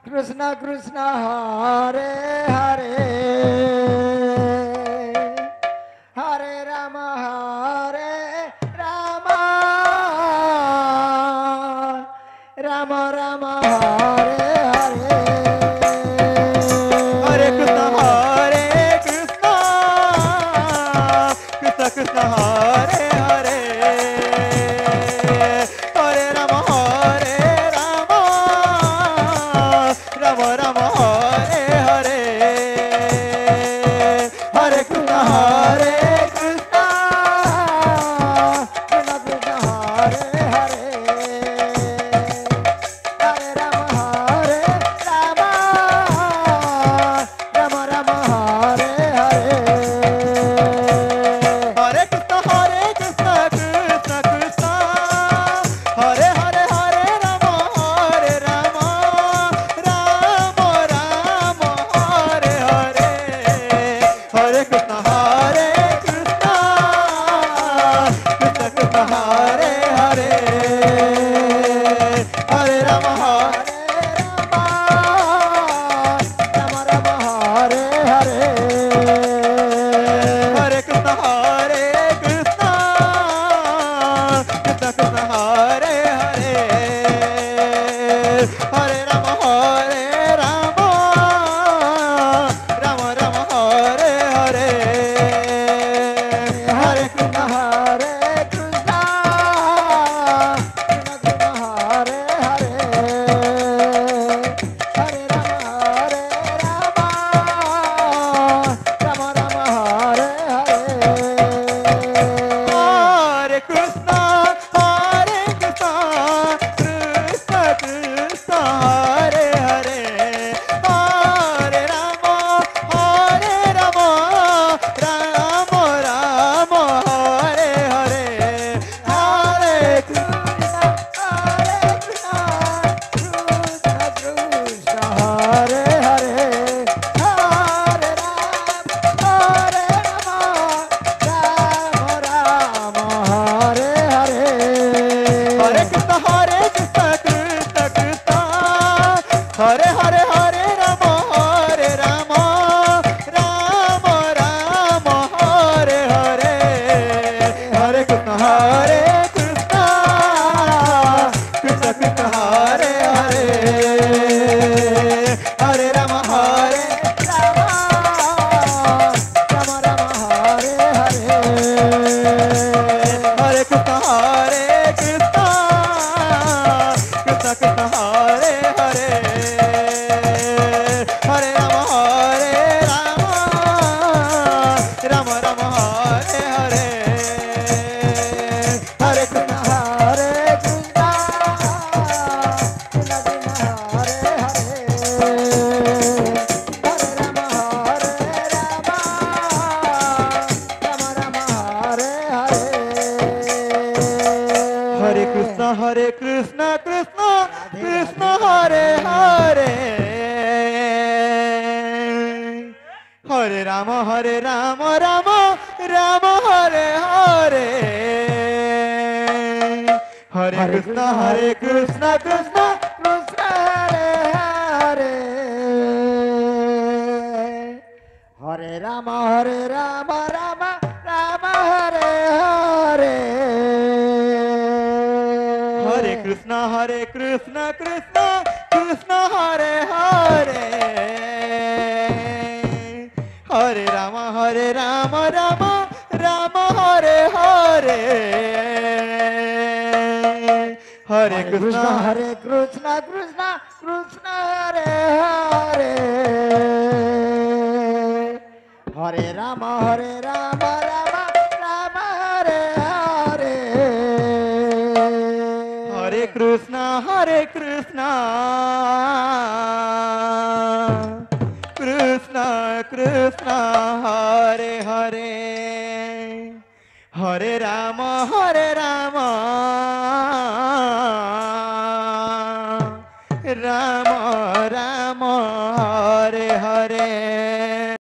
Krishna Krishna Hare Hare Hare Ram Ram Ram Hare Hare Hare Krishna Krishna Krishna Hare Hare Hare Ram Ram Ram Hare Hare Hare Krishna Krishna Krishna Hare Hare Hare Ram Ram Ram Hare Hare Hare Krishna Krishna Krishna Hare Hare Hare Ram Ram Ram Hare Hare Hare Krishna Krishna Krishna Hare Hare Hare Ram Ram Ram Hare Hare Hare Krishna Krishna Krishna Hare Hare Hare Ram Ram Ram Hare Hare Hare Krishna Krishna Krishna Hare Hare Hare Ram Ram Ram Hare Hare Hare Krishna Krishna Krishna Hare Hare Hare Ram Ram Ram Hare Hare Hare Krishna Krishna Hare Hare Hare Ram Hare Hare Hare Krishna Krishna Krishna Hare Hare Hare Ram Ram Ram Hare Hare Hare Krishna Krishna Krishna Hare Hare Hare Ram Ram Ram Hare Hare Hare Krishna Krishna Krishna Hare Hare Hare Ram Ram Ram Hare Hare Hare Krishna Hare Krishna Krishna Hare Hare Hare Ram Ram Ram Hare Hare Hare Krishna Krishna Krishna Hare Hare Hare Ram Ram Ram Hare Hare Hare Krishna Krishna Krishna Hare Hare Hare Ram Ram Ram Hare Hare Hare Krishna Krishna Krishna Hare Hare Hare Ram Ram Ram Hare Hare Hare Krishna Krishna Krishna Hare Hare Hare Ram Ram Ram Hare Hare Hare Krishna Krishna Krishna Hare Hare Hare Ram Ram Ram Hare Hare